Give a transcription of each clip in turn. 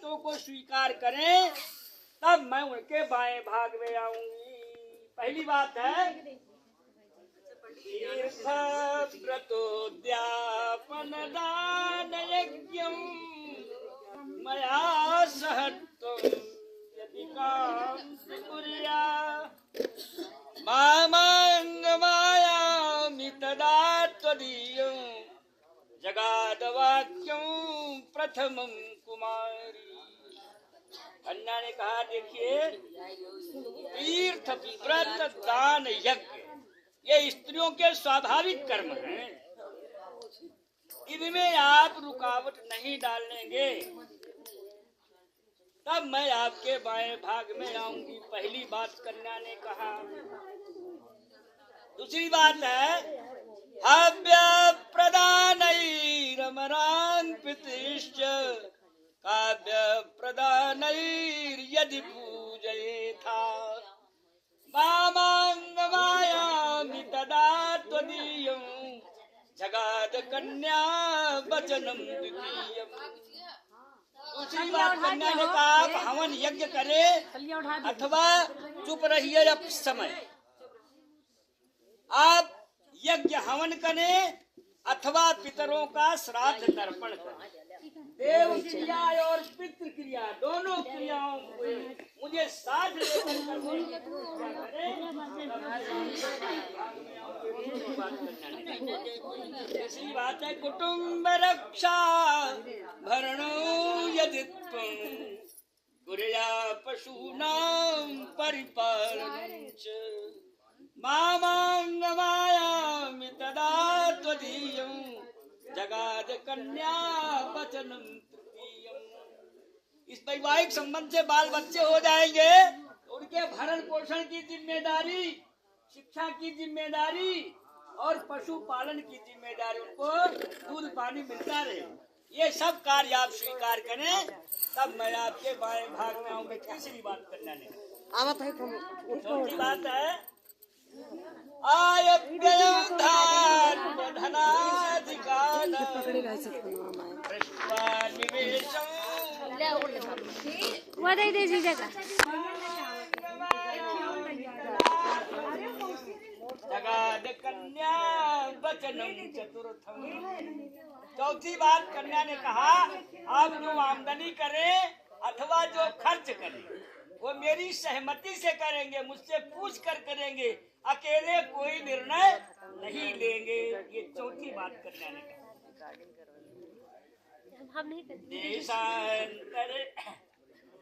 बातों को स्वीकार करें तब मैं उनके बाएं भाग में आऊंगी। पहली बात है तीर्थ व्रतोद्यापन दान यज्ञम मया सहत्वं यदि कांत कुर्या मामांगमायामि तदा त्वदीयं जगादवाक्यं प्रथमं कुमारी। अन्ना ने कहा देखिए तीर्थ व्रत दान यज्ञ ये स्त्रियों के स्वाभाविक कर्म हैं, इनमें आप रुकावट नहीं डालेंगे तब मैं आपके बाएं भाग में आऊंगी। पहली बात कन्या ने कहा। दूसरी बात है हव्य प्रदानैरमरान्वितिश्च काव्य प्रदानैर्यदि पूजयेथा मामांगमायामि तदा त्वदीयं जगाद कन्या वचनम द्वितीयम्। दूसरी बात कन्या ने कहा आप हवन यज्ञ करे अथवा चुप रहिए अब समय। आप यज्ञ हवन करें अथवा पितरों का श्राद्ध तर्पण करें। देव क्रिया और पितृ क्रिया दोनों क्रियाओं को मुझे साथ लेकर दूसरी बात है कुटुम्ब रक्षा भरणो यदि त्वं कुर्या पशूनां परिपालनञ्च मामांगमायामि तदा त्वदीयं जगाद कन्या वचनम तृतीयम्। इस वैवाहिक संबंध से बाल बच्चे हो जाएंगे, उनके भरण पोषण की जिम्मेदारी, शिक्षा की जिम्मेदारी और पशुपालन की जिम्मेदारी, उनको दूध पानी मिलता रहे, ये सब कार्य आप स्वीकार करें तब मैं आपके बाएं भाग में आऊंगी। तीसरी बात करना नहीं। चौथी बात है धनाधिकार जगाद कन्या वचनम चतुर्थम। चौथी बात कन्या ने कहा आप जो आमदनी करें अथवा जो खर्च करें वो मेरी सहमति से करेंगे, मुझसे पूछ कर करेंगे, अकेले कोई निर्णय नहीं लेंगे। ये चौथी बात कन्या ने कहा। देशांतरे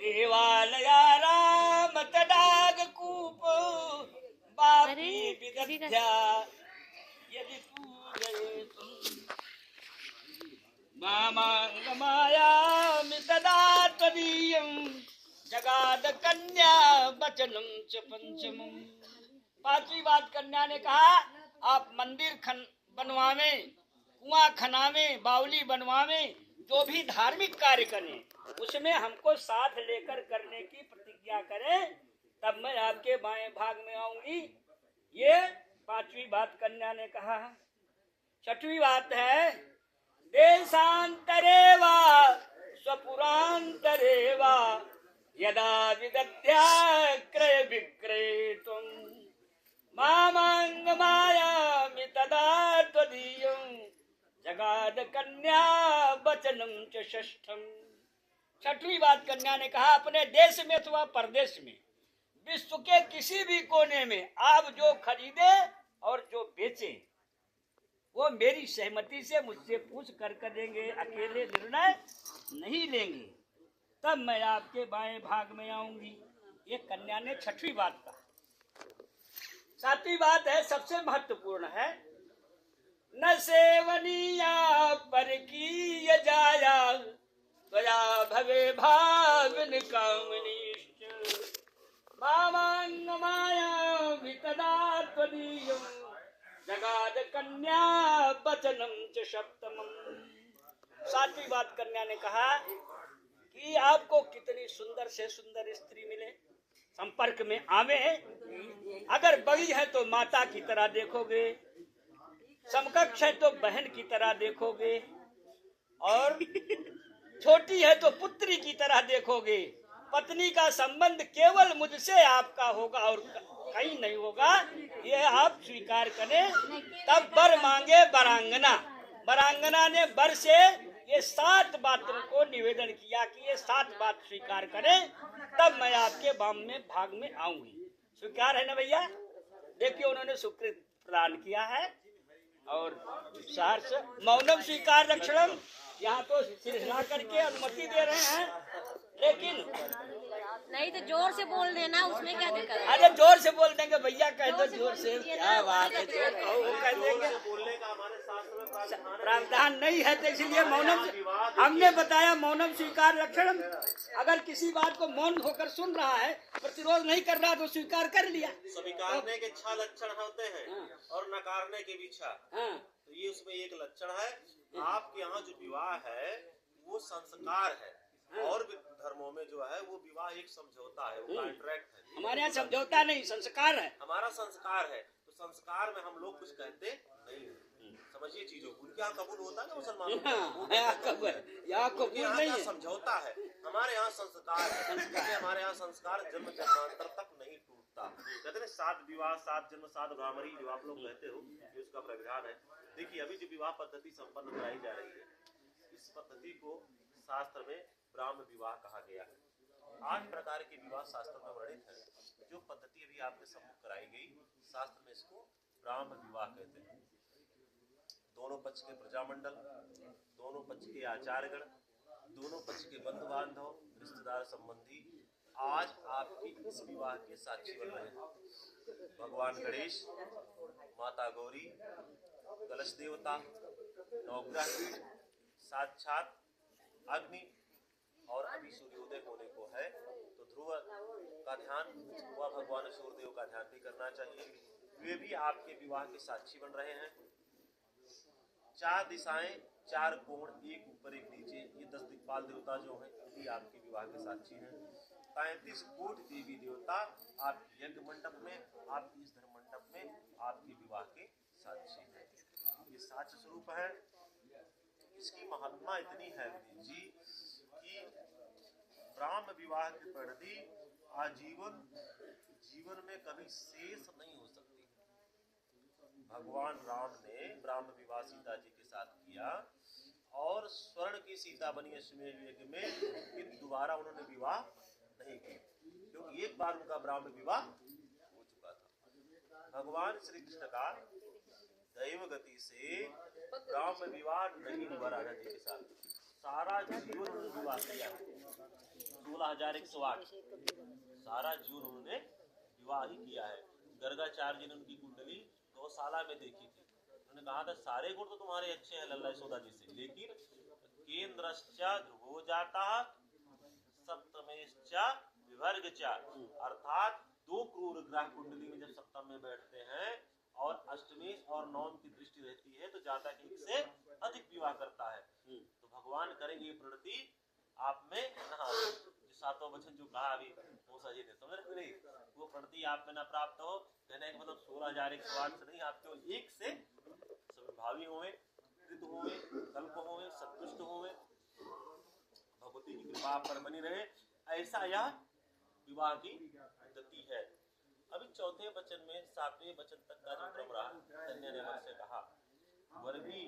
देवालयाराम तडाग कूप बापी विदध्या यदि पूजयेतुं मामांगमायामि तदा त्वदीयं जगाद कन्या वचनम च पंचमम्। पांचवी बात कन्या ने कहा आप मंदिर बनवावे, कुआं खनावे, बावली बनवावे, जो भी धार्मिक कार्य करें उसमें हमको साथ लेकर करने की प्रतिज्ञा करें तब मैं आपके बाएं भाग में आऊंगी। ये पांचवी बात कन्या ने कहा। छठवीं बात है देशांतरे वा स्वपुरांतरे वा यदा विदध्या क्रय विक्रयेतुं मामांगमायामि तदा त्वदीयं जगाद कन्या वचनम च षष्ठम। छठवीं बात कन्या ने कहा अपने देश में अथवा परदेश में विश्व के किसी भी कोने में आप जो खरीदे और जो बेचे वो मेरी सहमति से मुझसे पूछ कर करेंगे, अकेले निर्णय नहीं लेंगे तब मैं आपके बाएं भाग में आऊंगी। ये कन्या ने छठवीं बात कहा। सातवीं बात है सबसे महत्वपूर्ण है न सेवनीया परकीय जाया त्वया भवे भाविन कामनीश्च मामांगमायामि तदा त्वदीयं जगाद कन्या वचनम च सप्तमम्। सातवीं बात कन्या ने कहा कि आपको कितनी सुंदर से सुंदर स्त्री मिले, संपर्क में आवे, अगर बड़ी है तो माता की तरह देखोगे, समकक्ष है तो बहन की तरह देखोगे, और छोटी है तो पुत्री की तरह देखोगे, पत्नी का संबंध केवल मुझसे आपका होगा और कहीं नहीं होगा, ये आप स्वीकार करें। तब वर मांगे वरांगना। वरांगना ने वर से ये 7 बातों को निवेदन किया कि ये 7 बात स्वीकार करें, तब मैं आपके भाग में आऊंगी। स्वीकार है ना भैया? देखिए उन्होंने स्वीकृत प्रदान किया है और सहर्ष मौनम स्वीकार लक्षणम, यहाँ तो सिरहिला करके अनुमति दे रहे हैं, लेकिन नहीं तो जोर से बोल देना, उसमें क्या दिक्कत है? अरे जोर से बोल देंगे भैया, कह दो जोर से, क्या बात है, जोर कहो वो कह देंगे। प्रावधान नहीं है तो इसलिए मौनम, हमने बताया मौनम स्वीकार लक्षणम। अगर किसी बात को मौन होकर सुन रहा है, प्रतिरोध नहीं कर रहा, तो स्वीकार कर लिया। स्वीकारने के 6 लक्षण होते हैं और नकारने के भी 6। तो ये उसमें एक लक्षण है। आपके यहाँ जो विवाह है वो संस्कार है, और भी धर्मों में जो है वो विवाह एक समझौता है, वो कॉन्ट्रैक्ट है। हमारे यहाँ समझौता नहीं, संस्कार है। हमारा संस्कार है, तो संस्कार में हम लोग कुछ कहते नहीं। समझिए चीजों को, उनके यहाँ कबूल होता है ना मुसलमानों को, यहाँ कबूल नहीं है। समझौता है, हमारे यहाँ संस्कार है। हमारे यहाँ संस्कार जन्म जन्मांतर तक नहीं टूटता। कहते हैं 7 विवाह 7 जन्म 7 भ्रामरी, जो आप लोग कहते हो, ये उसका प्रावधान है। देखिए अभी जो विवाह पद्धति संपन्न कराई जा रही है, इस पद्धति को शास्त्र में ब्राह्म विवाह कहा गया है। 8 प्रकार के विवाह शास्त्र में वर्णित है। जो पद्धति अभी आपके सम्मुख कराई गई, शास्त्र में इसको ब्राह्म विवाह कहते हैं। दोनों पक्ष के प्रजामंडल, दोनों पक्ष के आचार्यगण, दोनों पक्ष के बंधु बांधव, रिश्तेदार संबंधी आज आपके इस विवाह के साक्षी बन रहे हैं। भगवान गणेश, माता गौरी, कलश देवता, नवग्रह पीठ, साक्षात अग्नि, और अभी सूर्योदय होने को है तो ध्रुव का ध्यान व भगवान सूर्यदेव का ध्यान भी करना चाहिए। वे भी आपके विवाह के साक्षी बन रहे हैं। 4 दिशाएं, 4 कोण, एक ऊपर एक नीचे, ये 10 दिक्पाल देवता जो हैं वो भी आपके विवाह के साक्षी हैं। 33 कोटि देवी देवता आपके यज्ञ मंडप में, आपके इस धर्म मंडप में आपके विवाह के साक्षी हैं। ये साक्ष्य स्वरूप है। इसकी महात्मा इतनी है जी कि ब्राह्म विवाह की परिधि आजीवन जीवन में कभी शेष नहीं हो सकती। भगवान राम ने ब्राह्म विवाह सीता जी के साथ किया और स्वर्ण की सीता बनी अश्वमेध यज्ञ में, फिर दोबारा उन्होंने विवाह नहीं किया, क्योंकि एक बार उनका ब्राह्म विवाह हो चुका था। भगवान श्री कृष्ण का दैव गति से ब्राह्म विवाह नहीं हुआ राजा जी के साथ, सारा जीवन उन्होंने विवाह किया। 16,108 सारा जीवन उन्होंने विवाह ही किया है। गर्गाचार्य जी ने उनकी कुंडली गौशाला में देखी थी। उन्होंने कहा था सारे गुण तो तुम्हारे अच्छे हैं लल्ला यशोदा जी से, लेकिन केंद्रश्चा ध्रुवो जाता सप्तमेश्चा विभर्गचा, अर्थात 2 क्रूर ग्रह कुंडली में जब सप्तम में बैठते हैं और अष्टमेश और नवम की दृष्टि रहती है तो जातक एक से अधिक विवाह करता है। तो भगवान करेंगे ये प्रणति आप में ना, जो 7वां वचन जो कहा अभी मूसा जी ने, समझ रहे नहीं, वो प्रणति आप में ना प्राप्त हो। कहने का मतलब 16,108 से नहीं, आपके एक से समभावी होवे, कृत होवे, कल्प होवे, सत्पुष्ट होवे, भगवती की कृपा आप पर बनी रहे, ऐसा यह विवाह की पद्धति है। अभी 4थे वचन में 7वें वचन तक का जो क्रम रहा, कन्या ने मन से कहा, वर भी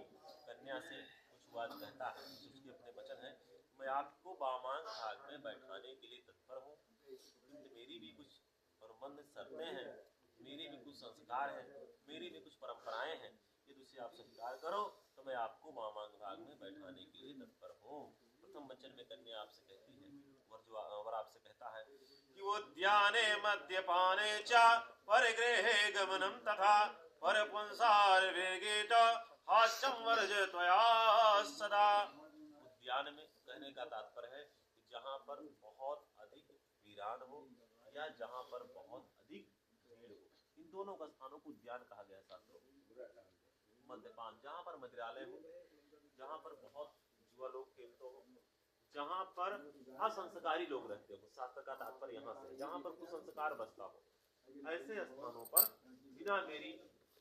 कन्या से कुछ बात कहता है, उसके अपने वचन है, मैं आपको वामांग भाग में बैठाने के लिए तत्पर हूँ, क्योंकि मेरी भी कुछ अनुबंध शर्तें हैं, मेरे भी कुछ संस्कार हैं, मेरी भी कुछ परंपराएं हैं, यदि उसे आप स्वीकार करो तो मैं आपको वामांग भाग में बैठाने के लिए तत्पर हूँ। प्रथम वचन में कन्या आपसे कहती है, वर आपसे कहता है कि उद्याने मद्यपाने च परिगृहे गमनम तथा परपुंसार वेगे च हास्यं वर्ज त्वया सदा। उद्यान में कहने का तात्पर्य है कि जहाँ पर बहुत अधिक वीरान हो या जहाँ पर बहुत अधिक भीड़ हो, इन दोनों का स्थानों को उद्यान कहा गया है शास्त्रों में। मद्यपान, जहाँ पर मदिरालय हो, जहाँ पर बहुत जुआ लोग खेलते हो, जहाँ पर असंस्कारी लोग रहते हो, शास्त्र का तात्पर्य यहाँ से, जहाँ पर कुसंस्कार बसता हो, ऐसे स्थानों पर बिना मेरी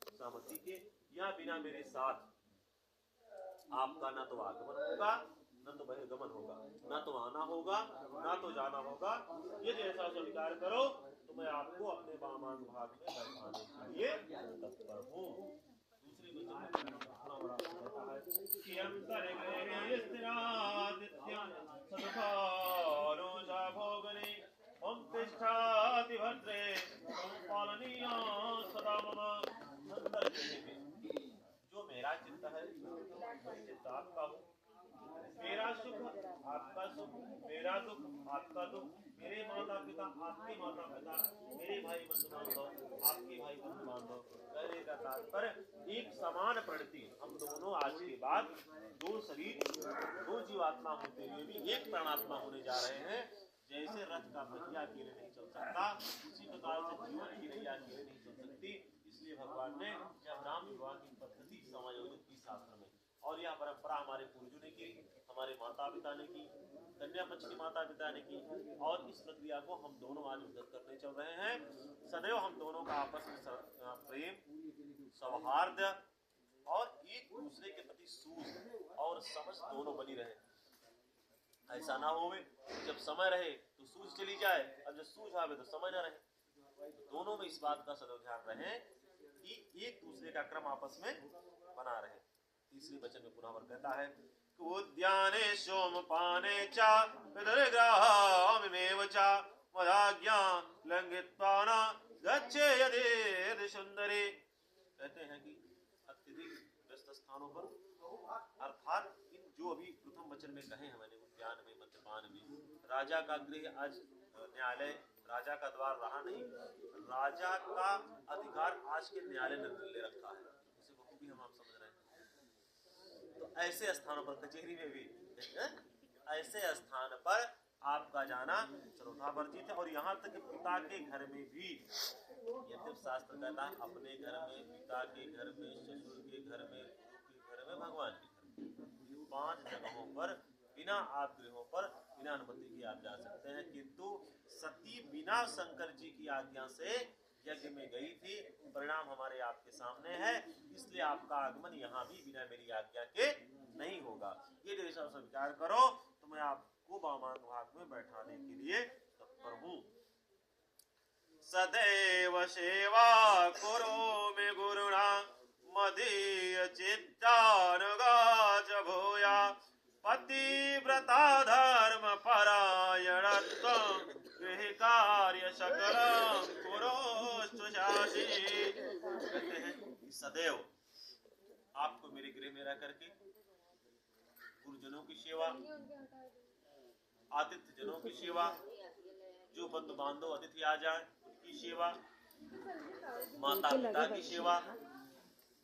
सहमति के या बिना मेरे साथ आपका न तो आगमन होगा न तो बहिर्गमन होगा, ना तो आना होगा, ना तो जाना होगा। यदि ऐसा स्वीकार करो तो मैं आपको अपने वामांग भाग में बैठाने के लिए तत्पर हूँ। दूसरी वचन में अपना बड़ा कहता है कि अंतर्गृहे स्थिरादित्य सदुखानो जा भोगने हम तिष्ठाति भद्रे पालनीय सदा मम। अंतर्गृहे में जो मेरा चित्त है, मैं चित्त आपका हूँ। मेरा सुख आपका सुख, मेरा दुख आपका दुख, मेरे माता पिता आपके माता पिता, मेरे भाई बंधु बांधव आपके भाई बंधु बांधव। कहने का तात्पर्य एक समान प्रकृति, हम दोनों आज के बाद दो शरीर दो जीवात्मा होते हुए भी एक प्राणात्मा होने जा रहे हैं। जैसे रथ का पहिया अकेले नहीं चल सकता, उसी प्रकार से जीवन की नैया अकेले नहीं चल सकती। इसलिए भगवान ने जब राम विवाह की पद्धति समायोजित की शास्त्र में, और यह परंपरा हमारे पूर्वजों ने की, हमारे माता पिता ने की, कन्या पक्ष के माता पिता ने की, और इस प्रक्रिया को हम दोनों आज उद्धत करने चल रहे हैं। सदैव हम दोनों का आपस में प्रेम, सौहार्द और एक दूसरे के प्रति सूझ और समझ दोनों बनी रहे। ऐसा ना होवे जब समय रहे तो सूझ चली जाए, और जब सूझ आवे तो समय न रहे। दोनों में इस बात का सदैव ध्यान रहे कि एक दूसरे का क्रम आपस में बना रहे। तीसरे वचन में पुनः कहता है उद्याने सोमपाने च पितृग्राहमेव च मदाज्ञा लंघित्वा न गच्छेयदेह सुंदरी। कहते हैं कि अत्यधिक व्यस्त स्थानों पर, अर्थात इन जो अभी प्रथम वचन में कहे हैं मैंने, उद्यान में, मद्यपान में, राजा का गृह आज न्यायालय, राजा का द्वार रहा नहीं, राजा का अधिकार आज के न्यायालय ने ले रखा है, इसे बखूबी हम आप समझ रहे हैं। तो ऐसे स्थानों पर, कचहरी में भी ऐसे स्थान पर आपका जाना सर्वथा वर्जित है। और यहाँ तक कि पिता के घर में भी, यद्यप शास्त्र कहता है अपने घर में, पिता के घर में, ससुर के घर में, गुरु के घर में, भगवान के घर में, 5 जगहों पर बिना आप गृहों पर बिना अनुमति के आप जा सकते हैं। किंतु सती बिना शंकर जी की आज्ञा से यज्ञ में गई थी, परिणाम हमारे आपके सामने है, इसलिए आपका आगमन यहाँ भी बिना मेरी आज्ञा के नहीं होगा। ये जैसा स्वीकार करो तो मैं आपको वामांग भाग में बैठाने के लिए तत्पर हूँ। सदैव सेवा कुरु मे गुरुणा मदीय चित्तानुगा च भूया पतिव्रता धर्म परायणत्वं गृह कार्य सकलं कुरुष्व शासी। कहते हैं कि सदैव आपको मेरे गृह में रह करके गुरुजनों की सेवा, आतिथ्य जनों की सेवा, जो बंधु बांधव अतिथि आ जाए उनकी सेवा, माता पिता की सेवा,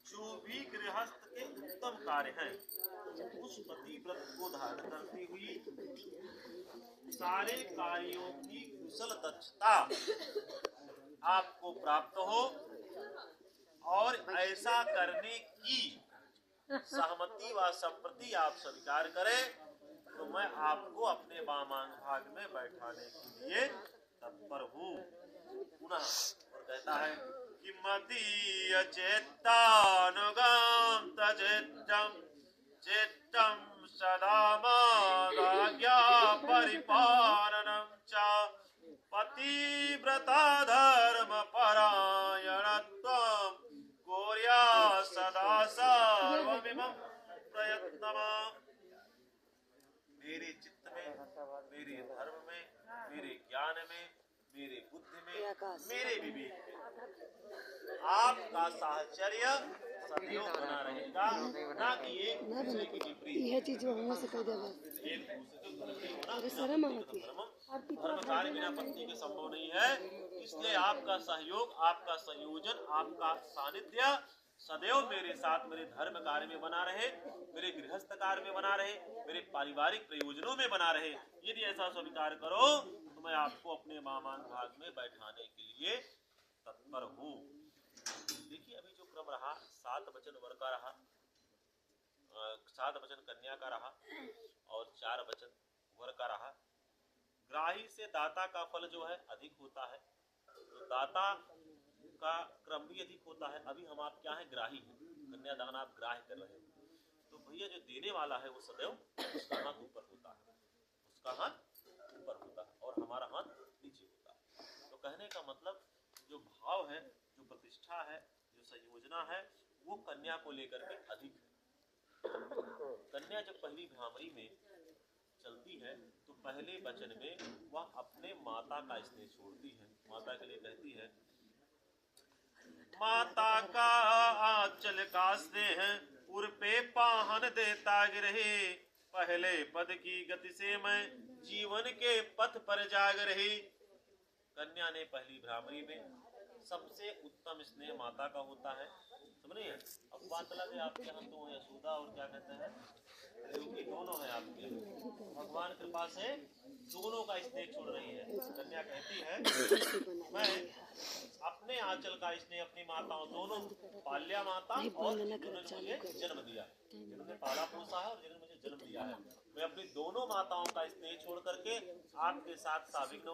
जो भी गृहस्थ के उत्तम कार्य हैं उस पतिव्रत को धारण करती हुई सारे कार्यों की कुशल दक्षता आपको प्राप्त हो, और ऐसा करने की सहमति व सम्प्रति आप स्वीकार करें तो मैं आपको अपने वामांग भाग में बैठाने के लिए तत्पर हूँ। पुनः और कहता है कि मदीय चेत्तानुगं तचित्तं चित्तं सदा मदाज्ञा परिपालनं च पतिव्रता धर्म परायणत्वं कुर्या सदा सर्वमिमं प्रयत्नम्। मेरे चित्त में, मेरे धर्म में, मेरे ज्ञान में, मेरे बुद्धि में, मेरे विवेक में आपका साहचर्य सदैव बना रहेगा, ना कि एक दूसरे की विपरीत। धर्म कार्य बिना पत्नी के संभव नहीं है, इसलिए आपका सहयोग, आपका संयोजन, आपका सानिध्य सदैव मेरे साथ मेरे धर्म कार्य में बना रहे, मेरे गृहस्थ कार्य में बना रहे, मेरे पारिवारिक प्रयोजनों में बना रहे। यदि ऐसा स्वीकार करो तो मैं आपको अपने वामांग भाग में बैठाने के लिए तत्पर हूँ। देखिए अभी जो क्रम रहा, 7 वचन वर का रहा, 7 वचन कन्या का रहा और 4 वचन वर का रहा। ग्राही से दाता का फल जो है अधिक होता है, तो दाता का क्रम भी अधिक होता है। अभी हम आप क्या है, ग्राही हैं, कन्यादान आप ग्राह्य कर रहे हैं। तो भैया जो देने वाला है वो सदैव उसका हाथ ऊपर होता है, उसका हाथ ऊपर होता है और हमारा हाथ नीचे होता है। तो कहने का मतलब जो भाव है, जो प्रतिष्ठा है, जो संयोजना है, वो कन्या को लेकर के अधिक है। कन्या जब पहली भ्रामरी में चलती है तो पहले वचन में वह अपने माता का स्नेह छोड़ती है। माता के लिए कहती है, माता का आंचल का स्नेह उर पे पाहन देता गिरहे, पहले पद की गति से मैं जीवन के पथ पर जाग रही। कन्या ने पहली भ्रामरी में सबसे उत्तम स्नेह माता का होता है, समझ रही है। अब बात अलग है, आपके यहाँ तो यशोदा और क्या कहते हैं, क्योंकि दोनों है आपके यहाँ, भगवान कृपा से दोनों का स्नेह छोड़ रही है। कन्या कहती है, मैं अपने आंचल का स्नेह अपनी माताओं दोनों, पाल्या माता और जिन्होंने मुझे जन्म दिया, जिन्होंने पाला पोसा है और जिन्होंने मुझे जन्म दिया है, मैं अपनी दोनों माताओं का स्नेह छोड़ करके आपके साथ साविक